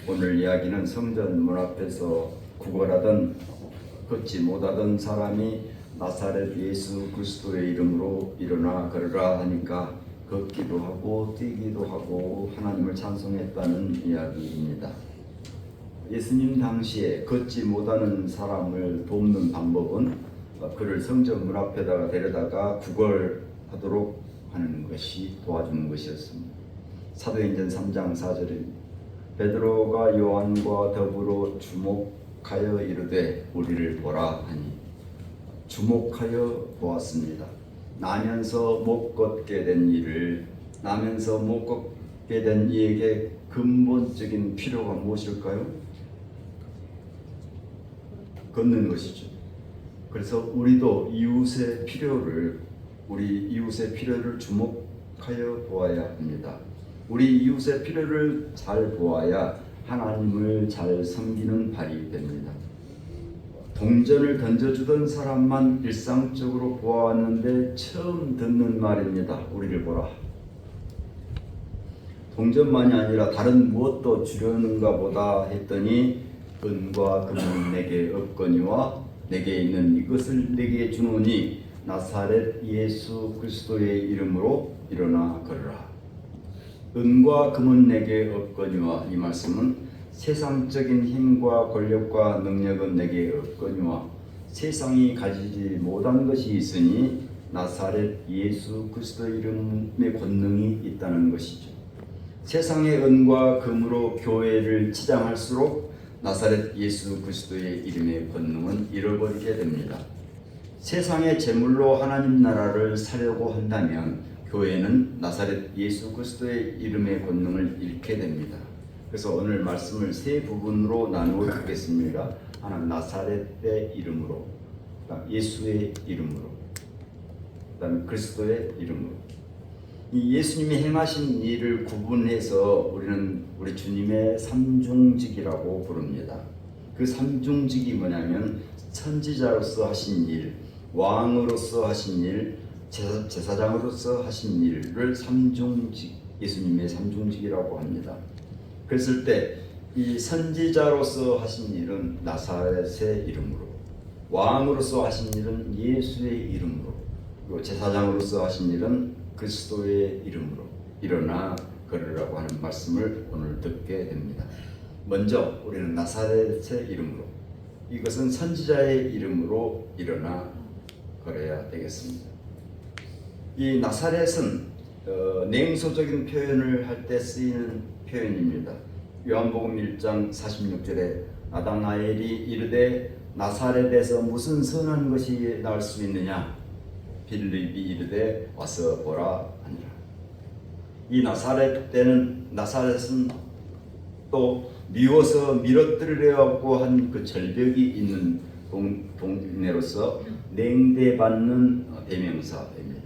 오늘 이야기는 성전 문 앞에서 구걸하던 걷지 못하던 사람이 나사렛 예수 그리스도의 이름으로 일어나 걸으라 하니까 걷기도 하고 뛰기도 하고 하나님을 찬송했다는 이야기입니다. 예수님 당시에 걷지 못하는 사람을 돕는 방법은 그를 성전 문 앞에다가 데려다가 구걸하도록 하는 것이 도와주는 것이었습니다. 사도행전 3장 4절에 베드로가 요한과 더불어 주목하여 이르되 우리를 보라 하니 주목하여 보았습니다. 나면서 못 걷게 된 이를 나면서 못 걷게 된 이에게 근본적인 필요가 무엇일까요? 걷는 것이죠. 그래서 우리도 우리 이웃의 필요를 주목하여 보아야 합니다. 우리 이웃의 필요를 잘 보아야 하나님을 잘 섬기는 발이 됩니다. 동전을 던져주던 사람만 일상적으로 보아왔는데 처음 듣는 말입니다. 우리를 보라. 동전만이 아니라 다른 무엇도 주려는가 보다 했더니 은과 금은 내게 없거니와 내게 있는 이것을 내게 주노니 나사렛 예수 그리스도의 이름으로 일어나 걸으라. 은과 금은 내게 없거니와 이 말씀은 세상적인 힘과 권력과 능력은 내게 없거니와 세상이 가지지 못한 것이 있으니 나사렛 예수 그리스도의 이름의 권능이 있다는 것이죠. 세상의 은과 금으로 교회를 치장할수록 나사렛 예수 그리스도의 이름의 권능은 잃어버리게 됩니다. 세상의 재물로 하나님 나라를 사려고 한다면 교회는 나사렛 예수 그리스도의 이름의 권능을 잃게 됩니다. 그래서 오늘 말씀을 세 부분으로 나누어 듣겠습니다. 하나는 나사렛의 이름으로, 예수의 이름으로, 그다음에 그리스도의 이름으로. 이 예수님이 행하신 일을 구분해서 우리는 우리 주님의 삼중직이라고 부릅니다. 그 삼중직이 뭐냐면 선지자로서 하신 일, 왕으로서 하신 일, 제사장으로서 하신 일을 삼중직, 예수님의 삼중직이라고 합니다. 그랬을 때 이 선지자로서 하신 일은 나사렛의 이름으로, 왕으로서 하신 일은 예수의 이름으로, 그리고 제사장으로서 하신 일은 그리스도의 이름으로 일어나 걸으라고 하는 말씀을 오늘 듣게 됩니다. 먼저 우리는 나사렛의 이름으로, 이것은 선지자의 이름으로 일어나 걸어야 되겠습니다. 이 나사렛은 냉소적인 표현을 할 때 쓰이는 표현입니다. 요한복음 1장 46절에 나다나엘이 이르되 나사렛에서 무슨 선한 것이 나올 수 있느냐? 빌립이 이르되 와서 보라 하니라. 이 나사렛은 또 미워서 밀어뜨리려고 한 그 절벽이 있는 동네로서 냉대받는 대명사입니다.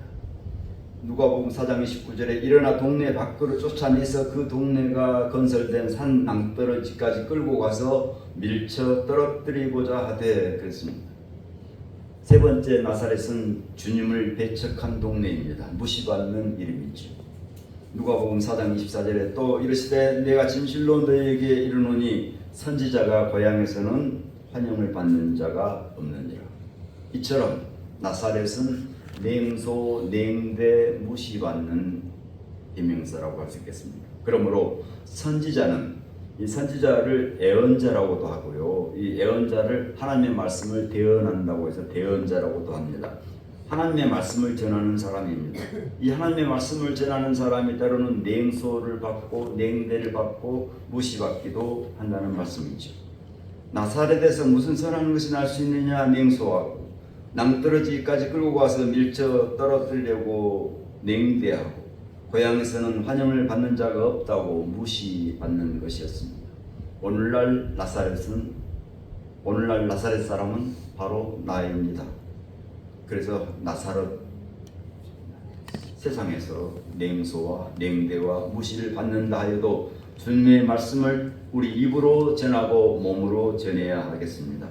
누가복음 4장 29절에 일어나 동네 밖으로 쫓아내서 그 동네가 건설된 산 낭떠러지까지 끌고 가서 밀쳐 떨어뜨리고자 하되 그랬습니다. 세 번째 나사렛은 주님을 배척한 동네입니다. 무시받는 이름이죠. 누가복음 4장 24절에 또 이르시되 내가 진실로 너희에게 이르노니 선지자가 고향에서는 환영을 받는 자가 없느니라. 이처럼 나사렛은 냉소, 냉대, 무시받는 대명사라고 할 수 있겠습니다. 그러므로 이 선지자를 애언자라고도 하고요. 이 애언자를 하나님의 말씀을 대언한다고 해서 대언자라고도 합니다. 하나님의 말씀을 전하는 사람입니다. 이 하나님의 말씀을 전하는 사람이 때로는 냉소를 받고 냉대를 받고 무시받기도 한다는 말씀이죠. 나사렛에서 무슨 선한 것이 날 수 있느냐 냉소하고 낭떠러지까지 끌고 가서 밀쳐 떨어뜨리려고 냉대하고 고향에서는 환영을 받는 자가 없다고 무시받는 것이었습니다. 오늘날 나사렛 사람은 바로 나입니다. 그래서 나사렛 세상에서 냉소와 냉대와 무시를 받는다 하여도 주님의 말씀을 우리 입으로 전하고 몸으로 전해야 하겠습니다.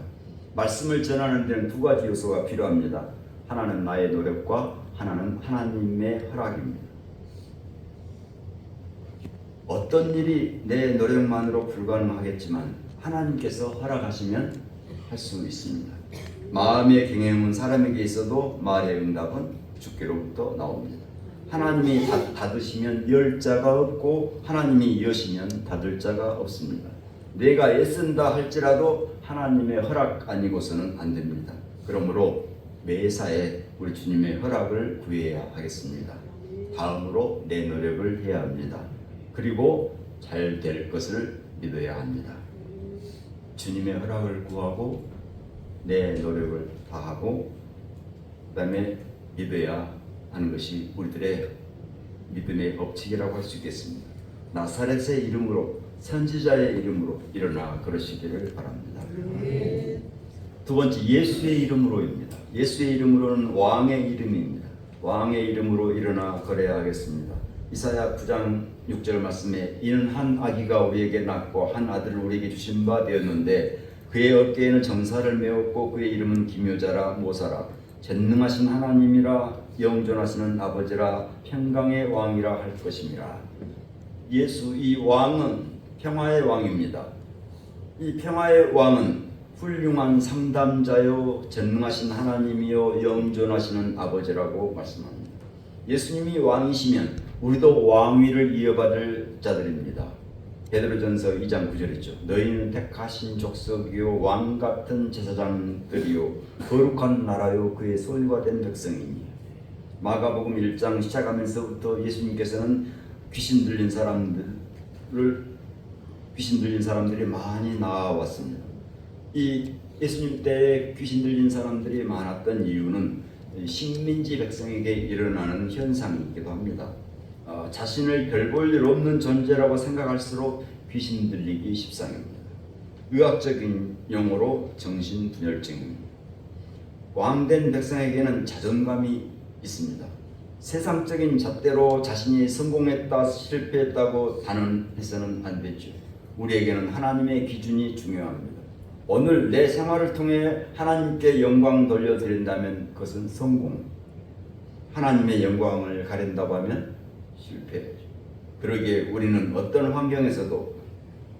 말씀을 전하는 데는 두 가지 요소가 필요합니다. 하나는 나의 노력과 하나는 하나님의 허락입니다. 어떤 일이 내 노력만으로 불가능하겠지만 하나님께서 허락하시면 할 수 있습니다. 마음의 경영은 사람에게 있어도 말의 응답은 주께로부터 나옵니다. 하나님이 닫으시면 열 자가 없고 하나님이 여시면 닫을 자가 없습니다. 내가 애쓴다 할지라도 하나님의 허락 아니고서는 안 됩니다. 그러므로 매사에 우리 주님의 허락을 구해야 하겠습니다. 다음으로 내 노력을 해야 합니다. 그리고 잘 될 것을 믿어야 합니다. 주님의 허락을 구하고 내 노력을 다하고 그 다음에 믿어야 하는 것이 우리들의 믿음의 법칙이라고 할 수 있겠습니다. 나사렛의 이름으로 선지자의 이름으로 일어나 그러시기를 바랍니다. 두 번째, 예수의 이름으로입니다. 예수의 이름으로는 왕의 이름입니다. 왕의 이름으로 일어나 걸어야 하겠습니다. 이사야 9장 6절 말씀에 이는 한 아기가 우리에게 낳고 한 아들을 우리에게 주신 바 되었는데 그의 어깨에는 정사를 메었고 그의 이름은 기묘자라 모사라 전능하신 하나님이라 영존하시는 아버지라 평강의 왕이라 할 것임이라. 예수 이 왕은 평화의 왕입니다. 이 평화의 왕은 훌륭한 상담자요 전능하신 하나님이요 영존하시는 아버지라고 말씀합니다. 예수님이 왕이시면 우리도 왕위를 이어받을 자들입니다. 베드로전서 2장 9절이죠. 너희는 택하신 족속이요 왕 같은 제사장들이요 거룩한 나라요 그의 소유가 된 백성이니. 마가복음 1장 시작하면서부터 예수님께서는 귀신 들린 사람들이 많이 나왔습니다. 이 예수님 때 귀신 들린 사람들이 많았던 이유는 식민지 백성에게 일어나는 현상이기도 합니다. 자신을 별 볼 일 없는 존재라고 생각할수록 귀신 들리기 십상입니다. 의학적인 용어로 정신분열증입니다. 왕된 백성에게는 자존감이 있습니다. 세상적인 잣대로 자신이 성공했다 실패했다고 단언해서는 안 되죠. 우리에게는 하나님의 기준이 중요합니다. 오늘 내 생활을 통해 하나님께 영광 돌려드린다면 그것은 성공. 하나님의 영광을 가린다고 하면 실패죠. 그러기에 우리는 어떤 환경에서도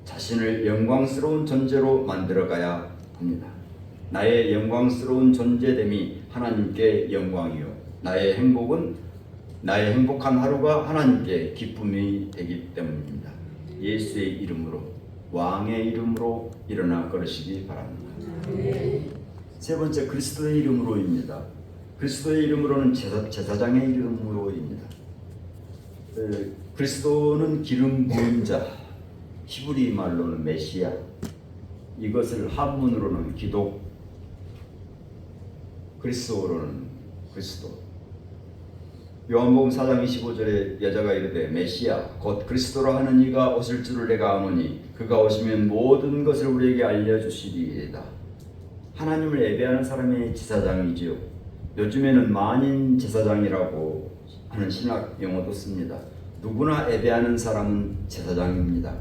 자신을 영광스러운 존재로 만들어가야 합니다. 나의 영광스러운 존재됨이 하나님께 영광이요 나의 행복한 하루가 하나님께 기쁨이 되기 때문입니다. 예수의 이름으로 왕의 이름으로 일어나 걸으시기 바랍니다. 세 번째, 그리스도의 이름으로입니다. 그리스도의 이름으로는 제사장의 이름으로입니다. 그리스도는 기름 부은 자, 히브리 말로는 메시아, 이것을 한문으로는 기독, 그리스도로는 그리스도. 요한복음 4장 25절에 여자가 이르되 메시아 곧 그리스도라 하는 이가 오실 줄을 내가 아노니 그가 오시면 모든 것을 우리에게 알려주시리이다. 하나님을 예배하는 사람이 제사장이지요. 요즘에는 만인 제사장이라고 하는 신학 용어도 씁니다. 누구나 예배하는 사람은 제사장입니다.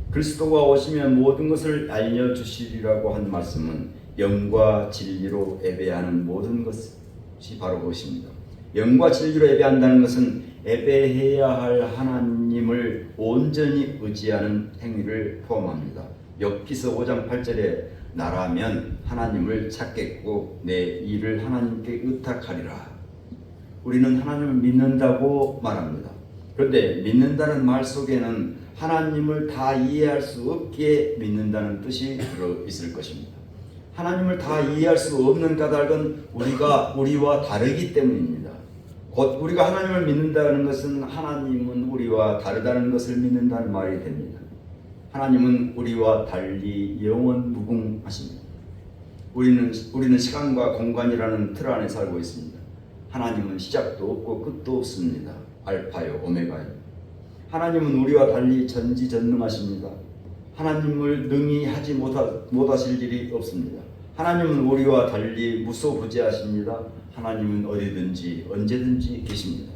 그리스도가 오시면 모든 것을 알려주시리라고 한 말씀은 영과 진리로 예배하는 모든 것이 바로 그것입니다. 영과 진리로 예배한다는 것은 예배해야 할 하나님을 온전히 의지하는 행위를 포함합니다. 욥기서 5장 8절에 나라면 하나님을 찾겠고 내 일을 하나님께 의탁하리라. 우리는 하나님을 믿는다고 말합니다. 그런데 믿는다는 말 속에는 하나님을 다 이해할 수 없게 믿는다는 뜻이 들어있을 것입니다. 하나님을 다 이해할 수 없는 까닭은 우리와 다르기 때문입니다. 곧 우리가 하나님을 믿는다는 것은 하나님은 우리와 다르다는 것을 믿는다는 말이 됩니다. 하나님은 우리와 달리 영원 무궁하십니다. 우리는 시간과 공간이라는 틀 안에 살고 있습니다. 하나님은 시작도 없고 끝도 없습니다. 알파요 오메가요. 하나님은 우리와 달리 전지전능하십니다. 하나님을 능히 하지 못하실 일이 없습니다. 하나님은 우리와 달리 무소부재하십니다. 하나님은 어디든지 언제든지 계십니다.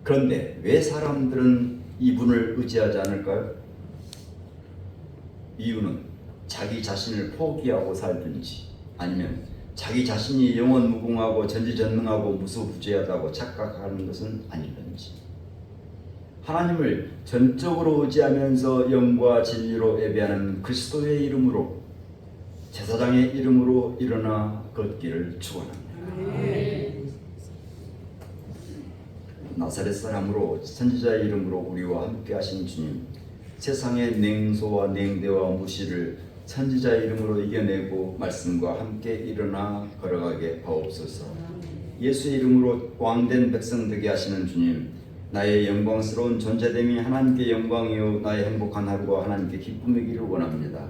그런데 왜 사람들은 이분을 의지하지 않을까요? 이유는 자기 자신을 포기하고 살든지 아니면 자기 자신이 영원 무궁하고 전지전능하고 무소부재하다고 착각하는 것은 아니든지. 하나님을 전적으로 의지하면서 영과 진리로 예배하는 그리스도의 이름으로 제사장의 이름으로 일어나 걷기를 축원합니다. 나사렛 사람으로 선지자의 이름으로 우리와 함께 하신 주님, 세상의 냉소와 냉대와 무시를 선지자의 이름으로 이겨내고 말씀과 함께 일어나 걸어가게 하옵소서. 예수의 이름으로 왕된 백성 되게 하시는 주님, 나의 영광스러운 존재됨이 하나님께 영광이요 나의 행복한 하루가 하나님께 기쁨이기를 원합니다.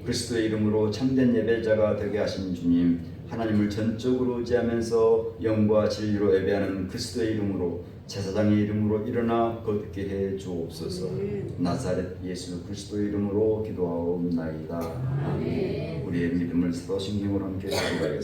그리스도의 이름으로 참된 예배자가 되게 하신 주님, 하나님을 전적으로 의지하면서 영과 진리로 예배하는 그리스도의 이름으로 제사장의 이름으로 일어나 걷게 해 주옵소서. 나사렛 예수 그리스도의 이름으로 기도하옵나이다. 아멘. 우리의 믿음을 서로 신경으로 함께 살아가겠습니다.